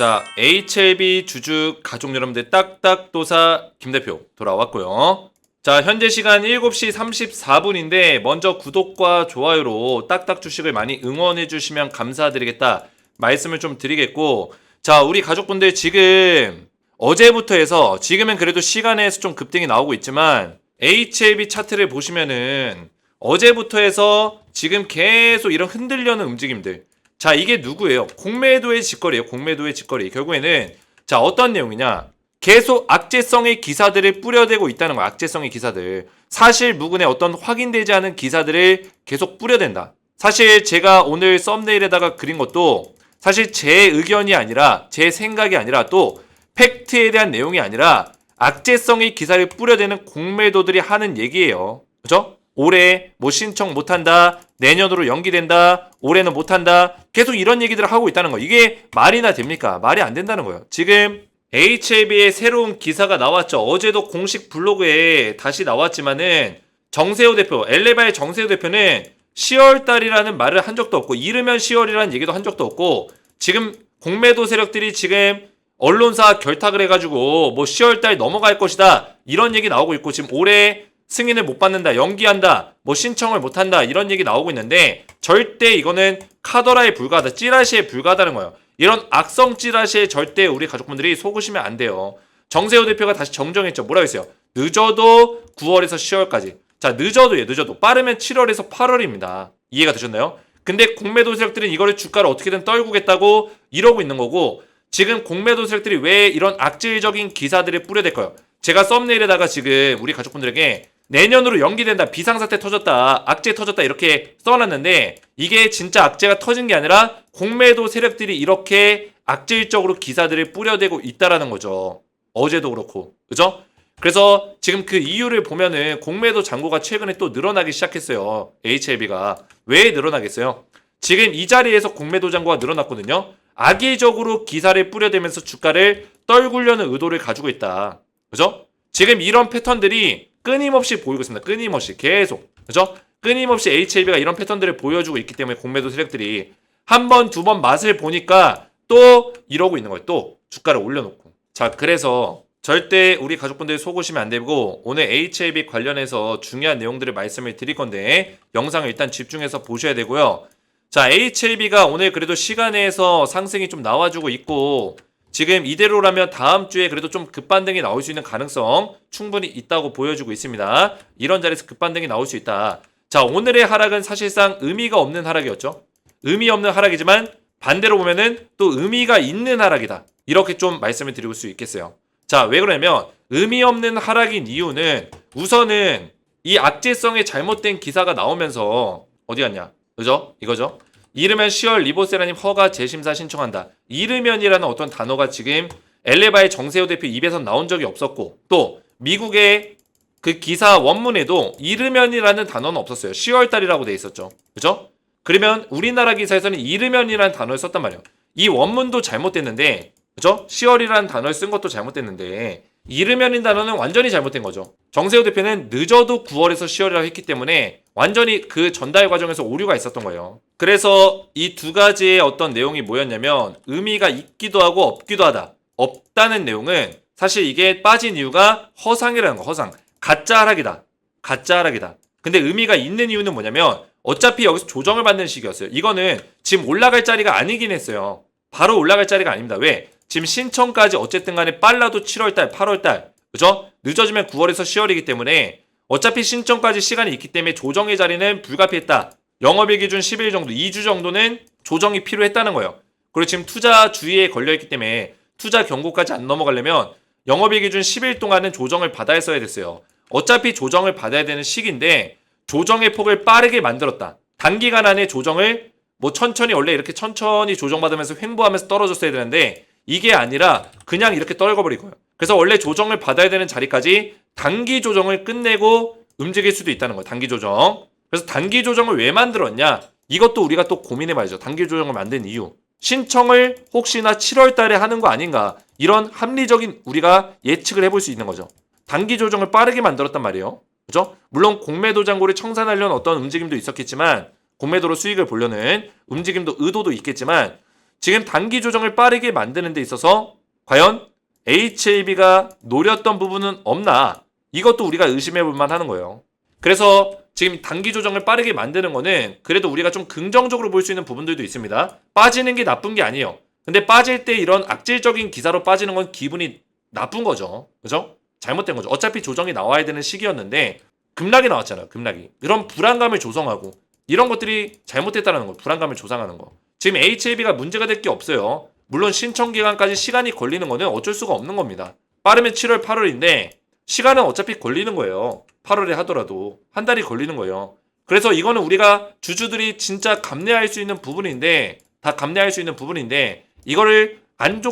자, HLB 주주 가족 여러분들 딱딱도사 김대표 돌아왔고요. 자, 현재 시간 7시 34분인데 먼저 구독과 좋아요로 딱딱 주식을 많이 응원해 주시면 감사드리겠다 말씀을 좀 드리겠고, 자, 우리 가족분들 지금 어제부터 해서 지금은 그래도 시간에서 좀 급등이 나오고 있지만 HLB 차트를 보시면은 어제부터 해서 지금 계속 이런 흔들려는 움직임들, 자, 이게 누구예요? 공매도의 직거래예요. 공매도의 직거래. 결국에는 자, 어떤 내용이냐? 계속 악재성의 기사들을 뿌려대고 있다는 거야. 악재성의 기사들. 사실 무근의 어떤 확인되지 않은 기사들을 계속 뿌려댄다. 사실 제가 오늘 썸네일에다가 그린 것도 사실 제 의견이 아니라 제 생각이 아니라 또 팩트에 대한 내용이 아니라 악재성의 기사를 뿌려대는 공매도들이 하는 얘기예요. 그죠? 올해 뭐 신청 못한다, 내년으로 연기된다, 올해는 못한다, 계속 이런 얘기들을 하고 있다는 거. 이게 말이나 됩니까? 말이 안 된다는 거예요. 지금 HLB의 새로운 기사가 나왔죠. 어제도 공식 블로그에 다시 나왔지만은 정세호 대표, 엘레바의 정세호 대표는 10월달이라는 말을 한 적도 없고 이르면 10월이라는 얘기도 한 적도 없고, 지금 공매도 세력들이 지금 언론사 결탁을 해가지고 뭐 10월달 넘어갈 것이다 이런 얘기 나오고 있고, 지금 올해 승인을 못 받는다, 연기한다, 뭐 신청을 못한다 이런 얘기 나오고 있는데 절대 이거는 카더라에 불과하다, 찌라시에 불과하다는 거예요. 이런 악성 찌라시에 절대 우리 가족분들이 속으시면 안 돼요. 정세호 대표가 다시 정정했죠. 뭐라고 했어요? 늦어도 9월에서 10월까지. 자, 늦어도요. 늦어도. 빠르면 7월에서 8월입니다. 이해가 되셨나요? 근데 공매도 세력들은 이거를 주가를 어떻게든 떨구겠다고 이러고 있는 거고, 지금 공매도 세력들이 왜 이런 악질적인 기사들을 뿌려댈까요? 제가 썸네일에다가 지금 우리 가족분들에게 내년으로 연기된다, 비상사태 터졌다, 악재 터졌다 이렇게 써놨는데 이게 진짜 악재가 터진 게 아니라 공매도 세력들이 이렇게 악질적으로 기사들을 뿌려대고 있다라는 거죠. 어제도 그렇고. 그죠? 그래서 지금 그 이유를 보면은 공매도 잔고가 최근에 또 늘어나기 시작했어요. HLB가. 왜 늘어나겠어요? 지금 이 자리에서 공매도 잔고가 늘어났거든요. 악의적으로 기사를 뿌려대면서 주가를 떨구려는 의도를 가지고 있다. 그죠? 지금 이런 패턴들이 끊임없이 보이고 있습니다. 끊임없이 계속. 그죠? 끊임없이 HLB가 이런 패턴들을 보여주고 있기 때문에 공매도 세력들이 한 번, 두 번 맛을 보니까 또 이러고 있는 거예요. 또 주가를 올려놓고. 자, 그래서 절대 우리 가족분들 속으시면 안 되고, 오늘 HLB 관련해서 중요한 내용들을 말씀을 드릴 건데 영상을 일단 집중해서 보셔야 되고요. 자, HLB가 오늘 그래도 시간에서 상승이 좀 나와주고 있고, 지금 이대로라면 다음 주에 그래도 좀 급반등이 나올 수 있는 가능성 충분히 있다고 보여주고 있습니다. 이런 자리에서 급반등이 나올 수 있다. 자, 오늘의 하락은 사실상 의미가 없는 하락이었죠. 의미 없는 하락이지만 반대로 보면은 또 의미가 있는 하락이다. 이렇게 좀 말씀을 드릴 수 있겠어요. 자, 왜 그러냐면 의미 없는 하락인 이유는 우선은 이 악재성의 잘못된 기사가 나오면서 어디 갔냐? 그죠? 이거죠? 이르면 10월 리보세라님 허가 재심사 신청한다. 이르면이라는 어떤 단어가 지금 엘레바의 정세호 대표 입에서 나온 적이 없었고, 또 미국의 그 기사 원문에도 이르면이라는 단어는 없었어요. 10월달이라고 돼 있었죠. 그죠? 그러면 우리나라 기사에서는 이르면이라는 단어를 썼단 말이에요. 이 원문도 잘못됐는데, 그죠? 10월이라는 단어를 쓴 것도 잘못됐는데 이르면인 단어는 완전히 잘못된 거죠. 정세호 대표는 늦어도 9월에서 10월이라고 했기 때문에 완전히 그 전달 과정에서 오류가 있었던 거예요. 그래서 이 두 가지의 어떤 내용이 뭐였냐면 의미가 있기도 하고 없기도 하다. 없다는 내용은 사실 이게 빠진 이유가 허상이라는 거. 허상. 가짜 하락이다. 가짜 하락이다. 근데 의미가 있는 이유는 뭐냐면 어차피 여기서 조정을 받는 시기였어요. 이거는 지금 올라갈 자리가 아니긴 했어요. 바로 올라갈 자리가 아닙니다. 왜? 지금 신청까지 어쨌든 간에 빨라도 7월달, 8월달, 그죠? 늦어지면 9월에서 10월이기 때문에 어차피 신청까지 시간이 있기 때문에 조정의 자리는 불가피했다. 영업일 기준 10일 정도, 2주 정도는 조정이 필요했다는 거예요. 그리고 지금 투자 주의에 걸려있기 때문에 투자 경고까지 안 넘어가려면 영업일 기준 10일 동안은 조정을 받아야 써야 됐어요. 어차피 조정을 받아야 되는 시기인데 조정의 폭을 빠르게 만들었다. 단기간 안에 조정을 뭐 천천히, 원래 이렇게 천천히 조정받으면서 횡보하면서 떨어졌어야 되는데 이게 아니라 그냥 이렇게 떨궈버릴 거예요. 그래서 원래 조정을 받아야 되는 자리까지 단기 조정을 끝내고 움직일 수도 있다는 거예요. 단기 조정. 그래서 단기 조정을 왜 만들었냐? 이것도 우리가 또 고민해봐야죠. 단기 조정을 만든 이유. 신청을 혹시나 7월 달에 하는 거 아닌가? 이런 합리적인 우리가 예측을 해볼 수 있는 거죠. 단기 조정을 빠르게 만들었단 말이에요. 그죠? 물론 공매도 잔고를 청산하려는 어떤 움직임도 있었겠지만, 공매도로 수익을 보려는 움직임도 의도도 있겠지만, 지금 단기 조정을 빠르게 만드는 데 있어서 과연 HLB가 노렸던 부분은 없나? 이것도 우리가 의심해 볼 만하는 거예요. 그래서 지금 단기 조정을 빠르게 만드는 거는 그래도 우리가 좀 긍정적으로 볼 수 있는 부분들도 있습니다. 빠지는 게 나쁜 게 아니에요. 근데 빠질 때 이런 악질적인 기사로 빠지는 건 기분이 나쁜 거죠. 그죠? 잘못된 거죠. 어차피 조정이 나와야 되는 시기였는데 급락이 나왔잖아요. 급락이. 이런 불안감을 조성하고 이런 것들이 잘못됐다는 거예요. 불안감을 조성하는 거. 지금 HLB가 문제가 될 게 없어요. 물론 신청 기간까지 시간이 걸리는 거는 어쩔 수가 없는 겁니다. 빠르면 7월, 8월인데 시간은 어차피 걸리는 거예요. 8월에 하더라도 한 달이 걸리는 거예요. 그래서 이거는 우리가 주주들이 진짜 감내할 수 있는 부분인데 다 감내할 수 있는 부분인데 이거를 안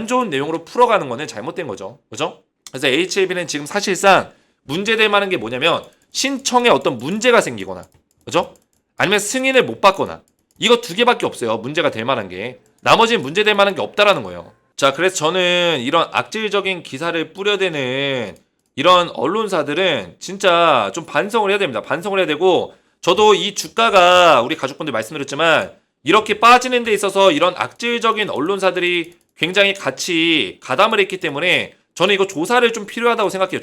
좋은 내용으로 풀어가는 거는 잘못된 거죠. 그죠? 그래서 HLB는 지금 사실상 문제될 만한 게 뭐냐면 신청에 어떤 문제가 생기거나 그죠? 아니면 승인을 못 받거나 이거 두 개밖에 없어요. 문제가 될 만한 게. 나머지는 문제될 만한 게 없다라는 거예요. 자, 그래서 저는 이런 악질적인 기사를 뿌려대는 이런 언론사들은 진짜 좀 반성을 해야 됩니다. 반성을 해야 되고 저도 이 주가가 우리 가족분들 말씀드렸지만 이렇게 빠지는 데 있어서 이런 악질적인 언론사들이 굉장히 같이 가담을 했기 때문에 저는 이거 조사를 좀 필요하다고 생각해요.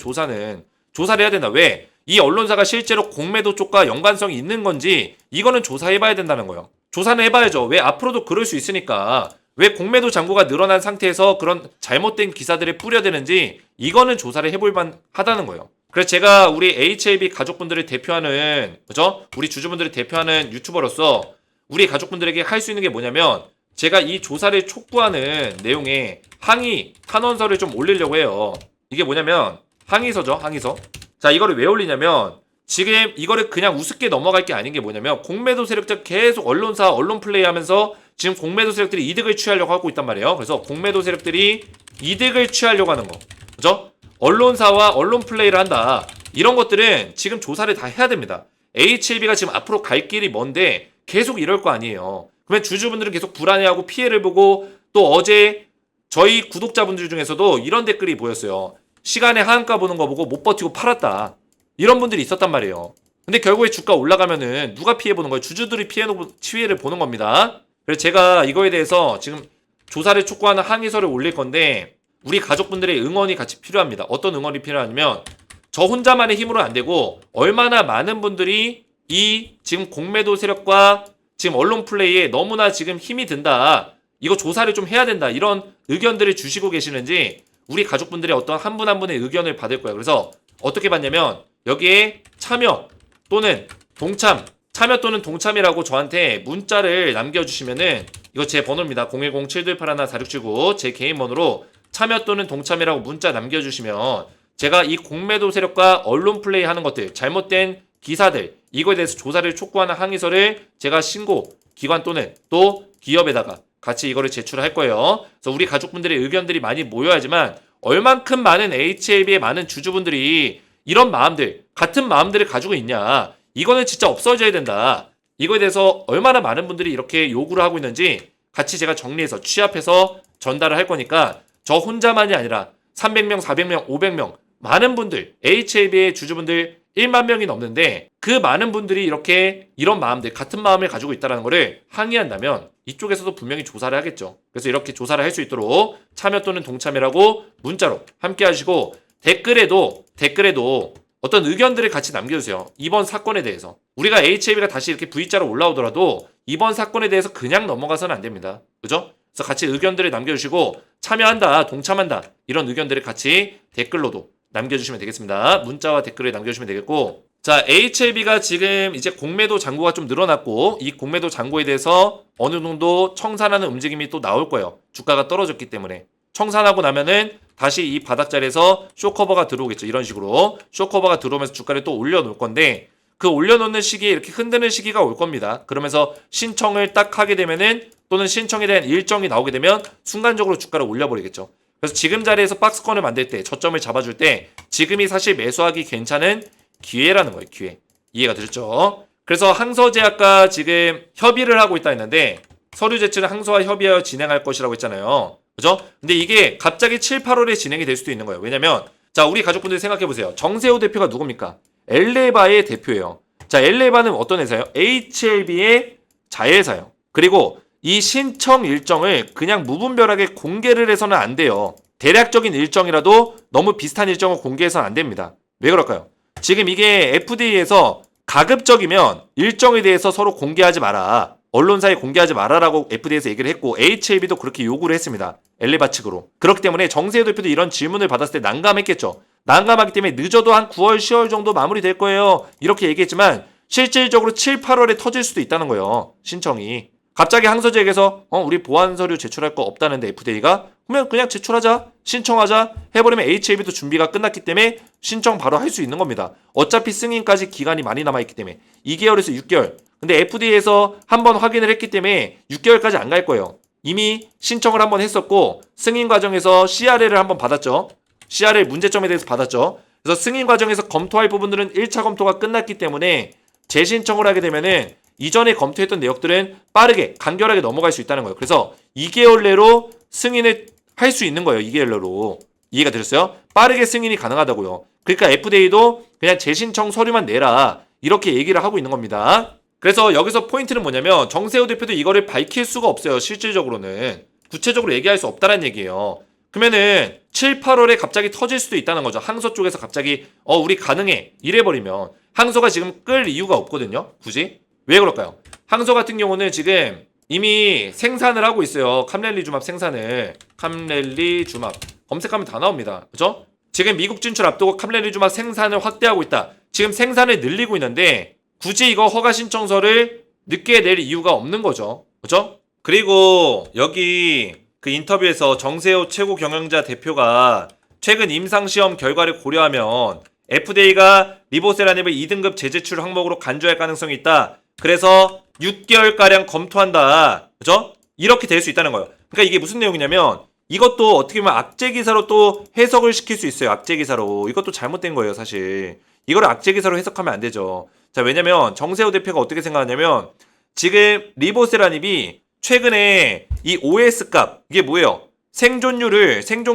조사를 해야 된다. 왜? 이 언론사가 실제로 공매도 쪽과 연관성이 있는 건지 이거는 조사해봐야 된다는 거예요. 조사는 해봐야죠. 왜? 앞으로도 그럴 수 있으니까. 왜 공매도 잔고가 늘어난 상태에서 그런 잘못된 기사들을 뿌려대는지 이거는 조사를 해볼 만하다는 거예요. 그래서 제가 우리 HLB 가족분들을 대표하는 그죠? 우리 주주분들을 대표하는 유튜버로서 우리 가족분들에게 할 수 있는 게 뭐냐면 제가 이 조사를 촉구하는 내용에 항의 탄원서를 좀 올리려고 해요. 이게 뭐냐면 항의서죠. 항의서. 자, 이거를 왜 올리냐면 지금 이거를 그냥 우습게 넘어갈 게 아닌 게 뭐냐면 공매도 세력들 계속 언론사 언론 플레이 하면서 지금 공매도 세력들이 이득을 취하려고 하고 있단 말이에요. 그래서 공매도 세력들이 이득을 취하려고 하는 거. 그죠? 언론사와 언론 플레이를 한다. 이런 것들은 지금 조사를 다 해야 됩니다. HLB가 지금 앞으로 갈 길이 먼데 계속 이럴 거 아니에요. 그러면 주주분들은 계속 불안해하고 피해를 보고 또 어제 저희 구독자분들 중에서도 이런 댓글이 보였어요. 시간에 하한가 보는 거 보고 못 버티고 팔았다. 이런 분들이 있었단 말이에요. 근데 결국에 주가 올라가면은 누가 피해 보는 거예요? 주주들이 피해를 보는 겁니다. 그래서 제가 이거에 대해서 지금 조사를 촉구하는 항의서를 올릴 건데 우리 가족분들의 응원이 같이 필요합니다. 어떤 응원이 필요하냐면 저 혼자만의 힘으로 안 되고 얼마나 많은 분들이 이 지금 공매도 세력과 지금 언론 플레이에 너무나 지금 힘이 든다. 이거 조사를 좀 해야 된다. 이런 의견들을 주시고 계시는지 우리 가족분들의 어떤 한 분 한 분의 의견을 받을 거예요. 그래서 어떻게 받냐면 여기에 참여 또는 동참, 참여 또는 동참이라고 저한테 문자를 남겨주시면은 이거 제 번호입니다. 010-7281-4679 제 개인 번호로 참여 또는 동참이라고 문자 남겨주시면 제가 이 공매도 세력과 언론 플레이 하는 것들, 잘못된 기사들 이거에 대해서 조사를 촉구하는 항의서를 제가 신고 기관 또는 또 기업에다가 같이 이거를 제출할 거예요. 그래서 우리 가족분들의 의견들이 많이 모여야지만 얼만큼 많은 HLB의 많은 주주분들이 이런 마음들, 같은 마음들을 가지고 있냐. 이거는 진짜 없어져야 된다. 이거에 대해서 얼마나 많은 분들이 이렇게 요구를 하고 있는지 같이 제가 정리해서 취합해서 전달을 할 거니까 저 혼자만이 아니라 300명, 400명, 500명 많은 분들, HLB의 주주분들 1만 명이 넘는데 그 많은 분들이 이렇게 이런 마음들, 같은 마음을 가지고 있다는 거를 항의한다면 이쪽에서도 분명히 조사를 하겠죠. 그래서 이렇게 조사를 할 수 있도록 참여 또는 동참이라고 문자로 함께 하시고 댓글에도 어떤 의견들을 같이 남겨주세요. 이번 사건에 대해서. 우리가 HLB가 다시 이렇게 V자로 올라오더라도 이번 사건에 대해서 그냥 넘어가서는 안 됩니다. 그죠? 그래서 같이 의견들을 남겨주시고 참여한다, 동참한다 이런 의견들을 같이 댓글로도 남겨주시면 되겠습니다. 문자와 댓글을 남겨주시면 되겠고 자, HLB가 지금 이제 공매도 잔고가 좀 늘어났고 이 공매도 잔고에 대해서 어느 정도 청산하는 움직임이 또 나올 거예요. 주가가 떨어졌기 때문에. 청산하고 나면은 다시 이 바닥자리에서 쇼커버가 들어오겠죠. 이런 식으로 쇼커버가 들어오면서 주가를 또 올려놓을 건데 그 올려놓는 시기에 이렇게 흔드는 시기가 올 겁니다. 그러면서 신청을 딱 하게 되면은 또는 신청에 대한 일정이 나오게 되면 순간적으로 주가를 올려버리겠죠. 그래서 지금 자리에서 박스권을 만들 때 저점을 잡아줄 때 지금이 사실 매수하기 괜찮은 기회라는 거예요. 기회. 이해가 되셨죠? 그래서 항서제약과 지금 협의를 하고 있다 했는데 서류 제출은 항서와 협의하여 진행할 것이라고 했잖아요. 그죠? 근데 이게 갑자기 7, 8월에 진행이 될 수도 있는 거예요. 왜냐면 자, 우리 가족분들 생각해보세요. 정세호 대표가 누굽니까? 엘레바의 대표예요. 자, 엘레바는 어떤 회사예요? HLB의 자회사예요. 그리고 이 신청 일정을 그냥 무분별하게 공개를 해서는 안 돼요. 대략적인 일정이라도 너무 비슷한 일정을 공개해서는 안 됩니다. 왜 그럴까요? 지금 이게 FDA에서 가급적이면 일정에 대해서 서로 공개하지 마라. 언론사에 공개하지 마라라고 FDA에서 얘기를 했고 HAB도 그렇게 요구를 했습니다. 엘리바 측으로. 그렇기 때문에 정세호 대표도 이런 질문을 받았을 때 난감했겠죠. 난감하기 때문에 늦어도 한 9월, 10월 정도 마무리될 거예요. 이렇게 얘기했지만 실질적으로 7, 8월에 터질 수도 있다는 거예요. 신청이. 갑자기 항소지에게서 우리 보안 서류 제출할 거 없다는데 FDA가 그냥 제출하자, 신청하자 해버리면 HAB도 준비가 끝났기 때문에 신청 바로 할 수 있는 겁니다. 어차피 승인까지 기간이 많이 남아있기 때문에 2개월에서 6개월. 근데 FDA에서 한번 확인을 했기 때문에 6개월까지 안 갈 거예요. 이미 신청을 한번 했었고 승인 과정에서 CRL을 한번 받았죠. CRL 문제점에 대해서 받았죠. 그래서 승인 과정에서 검토할 부분들은 1차 검토가 끝났기 때문에 재신청을 하게 되면은 이전에 검토했던 내역들은 빠르게 간결하게 넘어갈 수 있다는 거예요. 그래서 2개월 내로 승인을 할 수 있는 거예요. 2개월 내로. 이해가 되셨어요? 빠르게 승인이 가능하다고요. 그러니까 FDA도 그냥 재신청 서류만 내라 이렇게 얘기를 하고 있는 겁니다. 그래서 여기서 포인트는 뭐냐면 정세호 대표도 이거를 밝힐 수가 없어요. 실질적으로는. 구체적으로 얘기할 수 없다는 얘기예요. 그러면은 7, 8월에 갑자기 터질 수도 있다는 거죠. 항소 쪽에서 갑자기 우리 가능해 이래버리면 항소가 지금 끌 이유가 없거든요. 굳이. 왜 그럴까요? 항소 같은 경우는 지금 이미 생산을 하고 있어요. 캄렐리주맙 생산을. 캄렐리주맙 검색하면 다 나옵니다. 그죠? 지금 미국 진출 앞두고 캄렐리주맙 생산을 확대하고 있다. 지금 생산을 늘리고 있는데 굳이 이거 허가 신청서를 늦게 낼 이유가 없는 거죠. 그죠? 그리고 여기 그 인터뷰에서 정세호 최고 경영자 대표가 최근 임상시험 결과를 고려하면 FDA가 리보세라닙을 2등급 재제출 항목으로 간주할 가능성이 있다. 그래서 6개월가량 검토한다. 그죠? 이렇게 될 수 있다는 거예요. 그러니까 이게 무슨 내용이냐면 이것도 어떻게 보면 악재기사로 또 해석을 시킬 수 있어요. 악재기사로. 이것도 잘못된 거예요, 사실. 이걸 악재기사로 해석하면 안 되죠. 자, 왜냐면 정세호 대표가 어떻게 생각하냐면 지금 리보세라닙이 최근에 이 OS 값, 이게 뭐예요? 생존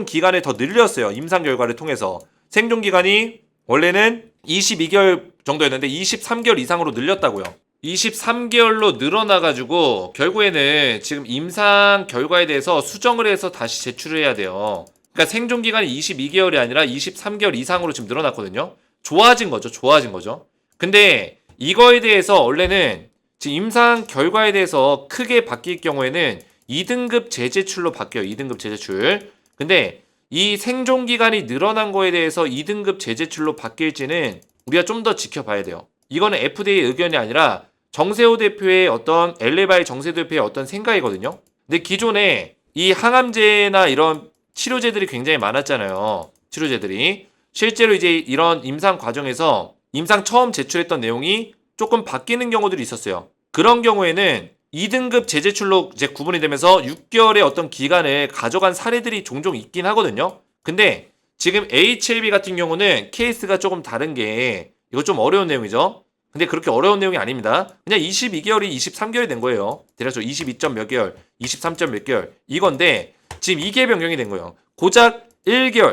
기간을 더 늘렸어요. 임상 결과를 통해서. 생존 기간이 원래는 22개월 정도였는데 23개월 이상으로 늘렸다고요. 23개월로 늘어나가지고 결국에는 지금 임상 결과에 대해서 수정을 해서 다시 제출을 해야 돼요. 그러니까 생존 기간이 22개월이 아니라 23개월 이상으로 지금 늘어났거든요. 좋아진 거죠. 근데 이거에 대해서 원래는 지금 임상 결과에 대해서 크게 바뀔 경우에는 2등급 재제출로 바뀌어요. 2등급 재제출. 근데 이 생존 기간이 늘어난 거에 대해서 2등급 재제출로 바뀔지는 우리가 좀 더 지켜봐야 돼요. 이거는 FDA 의견이 아니라 정세호 대표의 어떤 엘레바의 정세호 대표의 어떤 생각이거든요. 근데 기존에 이 항암제나 이런 치료제들이 굉장히 많았잖아요. 치료제들이 실제로 이제 이런 임상 과정에서 임상 처음 제출했던 내용이 조금 바뀌는 경우들이 있었어요. 그런 경우에는 2등급 재제출로 이제 구분이 되면서 6개월의 어떤 기간을 가져간 사례들이 종종 있긴 하거든요. 근데 지금 HLB 같은 경우는 케이스가 조금 다른 게 이거 좀 어려운 내용이죠. 근데 그렇게 어려운 내용이 아닙니다. 그냥 22개월이 23개월이 된 거예요. 대략 22점 몇 개월, 23점 몇 개월 이건데 지금 이게 변경이 된 거예요. 고작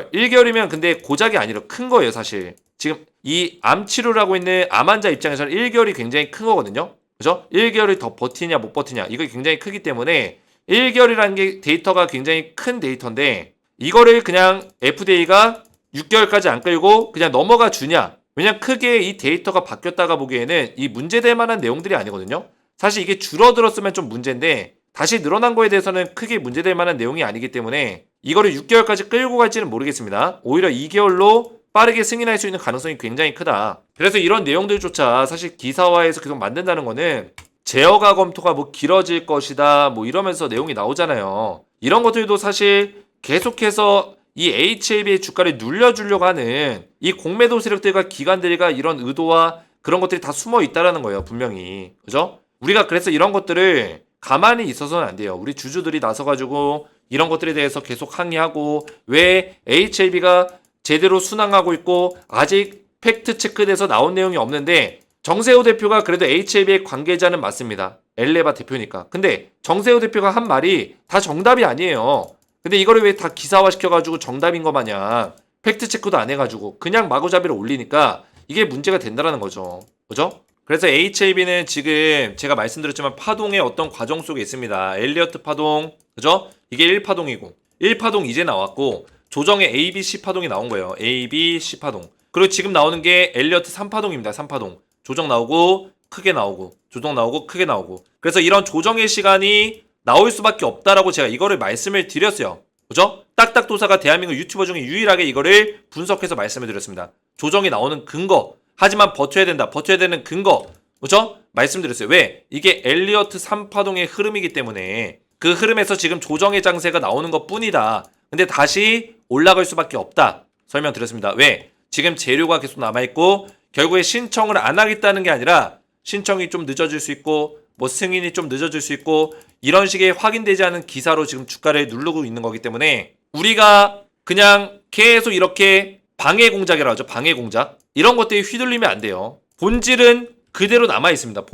1개월이면 근데 고작이 아니라 큰 거예요, 사실. 지금 이 암 치료를 하고 있는 암 환자 입장에서는 1개월이 굉장히 큰 거거든요. 그죠? 1개월이 더 버티냐 못 버티냐 이거 굉장히 크기 때문에 1개월이라는 게 데이터가 굉장히 큰 데이터인데 이거를 그냥 FDA가 6개월까지 안 끌고 그냥 넘어가 주냐. 왜냐면 크게 이 데이터가 바뀌었다가 보기에는 이 문제될 만한 내용들이 아니거든요. 사실 이게 줄어들었으면 좀 문제인데 다시 늘어난 거에 대해서는 크게 문제될 만한 내용이 아니기 때문에 이거를 6개월까지 끌고 갈지는 모르겠습니다. 오히려 2개월로 빠르게 승인할 수 있는 가능성이 굉장히 크다. 그래서 이런 내용들조차 사실 기사화해서 계속 만든다는 거는 제어가 검토가 뭐 길어질 것이다 뭐 이러면서 내용이 나오잖아요. 이런 것들도 사실 계속해서 이 HLB의 주가를 눌려주려고 하는 이 공매도 세력들과 기관들과 이런 의도와 그런 것들이 다 숨어 있다라는 거예요, 분명히. 그죠? 우리가 그래서 이런 것들을 가만히 있어서는 안 돼요. 우리 주주들이 나서가지고 이런 것들에 대해서 계속 항의하고 왜 HLB가 제대로 순항하고 있고 아직 팩트 체크돼서 나온 내용이 없는데 정세호 대표가 그래도 HLB의 관계자는 맞습니다. 엘레바 대표니까. 근데 정세호 대표가 한 말이 다 정답이 아니에요. 근데 이거를 왜 다 기사화 시켜가지고 정답인 거 마냥 팩트 체크도 안 해가지고 그냥 마구잡이로 올리니까 이게 문제가 된다라는 거죠. 그죠? 그래서 HLB는 지금 제가 말씀드렸지만 파동의 어떤 과정 속에 있습니다. 엘리어트 파동, 그죠? 이게 1파동이고 1파동 이제 나왔고 조정의 A, B, C 파동이 나온 거예요. A, B, C 파동. 그리고 지금 나오는 게 엘리어트 3파동입니다. 3파동. 조정 나오고 크게 나오고 조정 나오고 크게 나오고. 그래서 이런 조정의 시간이 나올 수밖에 없다라고 제가 이거를 말씀을 드렸어요. 그죠? 딱딱도사가 대한민국 유튜버 중에 유일하게 이거를 분석해서 말씀을 드렸습니다. 조정이 나오는 근거. 하지만 버텨야 된다. 버텨야 되는 근거. 그죠? 말씀드렸어요. 왜? 이게 엘리어트 3파동의 흐름이기 때문에 그 흐름에서 지금 조정의 장세가 나오는 것 뿐이다. 근데 다시 올라갈 수밖에 없다. 설명드렸습니다. 왜? 지금 재료가 계속 남아있고 결국에 신청을 안 하겠다는 게 아니라 신청이 좀 늦어질 수 있고 뭐 승인이 좀 늦어질 수 있고 이런 식의 확인되지 않은 기사로 지금 주가를 누르고 있는 거기 때문에 우리가 그냥 계속 이렇게 방해 공작이라고 하죠. 방해 공작. 이런 것들이 휘둘리면 안 돼요. 본질은 그대로 남아있습니다.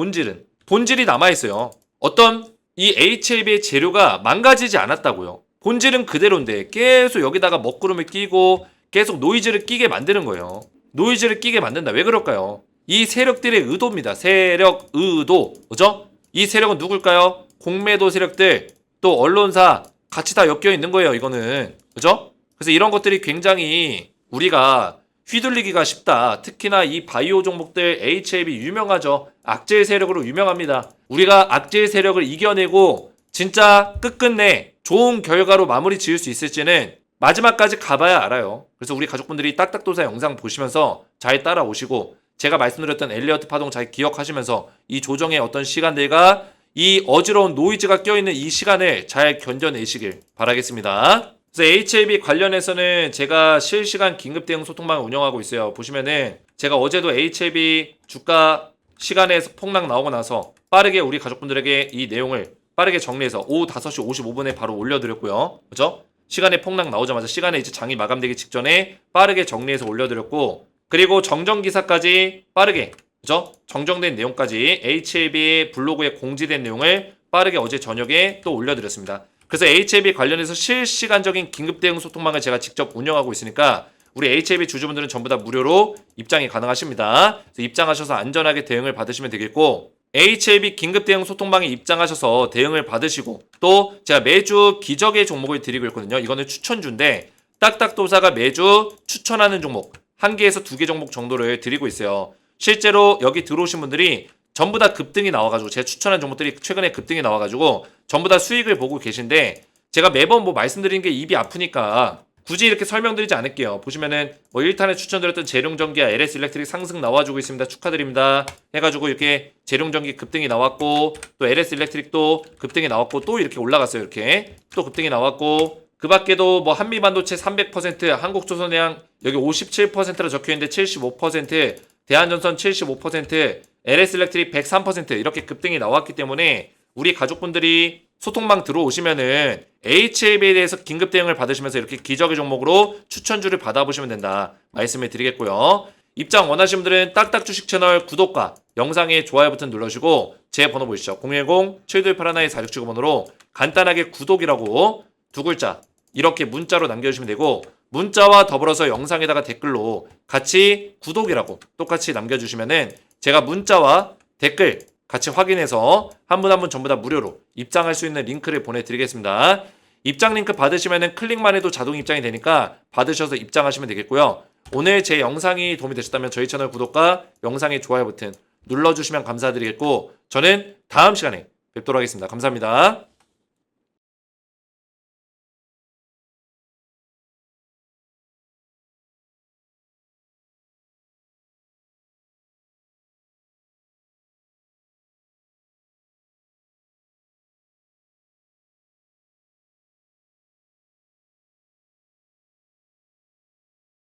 본질이 남아있어요. 어떤 이 HLB의 재료가 망가지지 않았다고요. 본질은 그대로인데 계속 여기다가 먹구름을 끼고 계속 노이즈를 끼게 만드는 거예요. 노이즈를 끼게 만든다. 왜 그럴까요? 이 세력들의 의도입니다. 세력 의도. 그죠? 이 세력은 누굴까요? 공매도 세력들, 또 언론사 같이 다 엮여 있는 거예요. 이거는. 그죠? 그래서 이런 것들이 굉장히 우리가 휘둘리기가 쉽다. 특히나 이 바이오 종목들 HLB 유명하죠. 악질 세력으로 유명합니다. 우리가 악질 세력을 이겨내고 진짜 끝끝내 좋은 결과로 마무리 지을 수 있을지는 마지막까지 가봐야 알아요. 그래서 우리 가족분들이 딱딱도사 영상 보시면서 잘 따라오시고 제가 말씀드렸던 엘리어트 파동 잘 기억하시면서 이 조정의 어떤 시간들과 이 어지러운 노이즈가 껴있는 이 시간을 잘 견뎌내시길 바라겠습니다. 그래서 HLB 관련해서는 제가 실시간 긴급 대응 소통방을 운영하고 있어요. 보시면은 제가 어제도 HLB 주가 시간에서 폭락 나오고 나서 빠르게 우리 가족분들에게 이 내용을 빠르게 정리해서 오후 5시 55분에 바로 올려드렸고요. 그죠? 시간에 폭락 나오자마자 시간에 이제 장이 마감되기 직전에 빠르게 정리해서 올려드렸고 그리고 정정기사까지 빠르게 그죠? 정정된 내용까지 HLB 블로그에 공지된 내용을 빠르게 어제 저녁에 또 올려드렸습니다. 그래서 HLB 관련해서 실시간적인 긴급대응 소통망을 제가 직접 운영하고 있으니까 우리 HLB 주주분들은 전부 다 무료로 입장이 가능하십니다. 그래서 입장하셔서 안전하게 대응을 받으시면 되겠고 HLB 긴급대응 소통방에 입장하셔서 대응을 받으시고 또 제가 매주 기적의 종목을 드리고 있거든요. 이거는 추천주인데 딱딱도사가 매주 추천하는 종목 1개에서 2개 종목 정도를 드리고 있어요. 실제로 여기 들어오신 분들이 전부 다 급등이 나와가지고 제가 추천한 종목들이 최근에 급등이 나와가지고 전부 다 수익을 보고 계신데 제가 매번 뭐 말씀드리는 게 입이 아프니까 굳이 이렇게 설명드리지 않을게요. 보시면은 뭐 1탄에 추천드렸던 재룡전기와 LS 일렉트릭 상승 나와주고 있습니다. 축하드립니다. 해가지고 이렇게 재룡전기 급등이 나왔고 또 LS 일렉트릭도 급등이 나왔고 또 이렇게 올라갔어요. 이렇게 또 급등이 나왔고 그 밖에도 뭐 한미반도체 300%, 한국조선해양 여기 57%라 적혀있는데 75%, 대한전선 75%, LS 일렉트릭 103% 이렇게 급등이 나왔기 때문에 우리 가족분들이 소통방 들어오시면은 HLB에 대해서 긴급 대응을 받으시면서 이렇게 기적의 종목으로 추천주를 받아보시면 된다 말씀을 드리겠고요. 입장 원하시는 분들은 딱딱 주식 채널 구독과 영상에 좋아요 버튼 눌러주시고 제 번호 보이시죠? 010-7281-4675번으로 간단하게 구독이라고 두 글자 이렇게 문자로 남겨주시면 되고 문자와 더불어서 영상에다가 댓글로 같이 구독이라고 똑같이 남겨주시면은 제가 문자와 댓글 같이 확인해서 한 분 한 분 전부 다 무료로 입장할 수 있는 링크를 보내드리겠습니다. 입장 링크 받으시면은 클릭만 해도 자동 입장이 되니까 받으셔서 입장하시면 되겠고요. 오늘 제 영상이 도움이 되셨다면 저희 채널 구독과 영상의 좋아요 버튼 눌러주시면 감사드리겠고 저는 다음 시간에 뵙도록 하겠습니다. 감사합니다.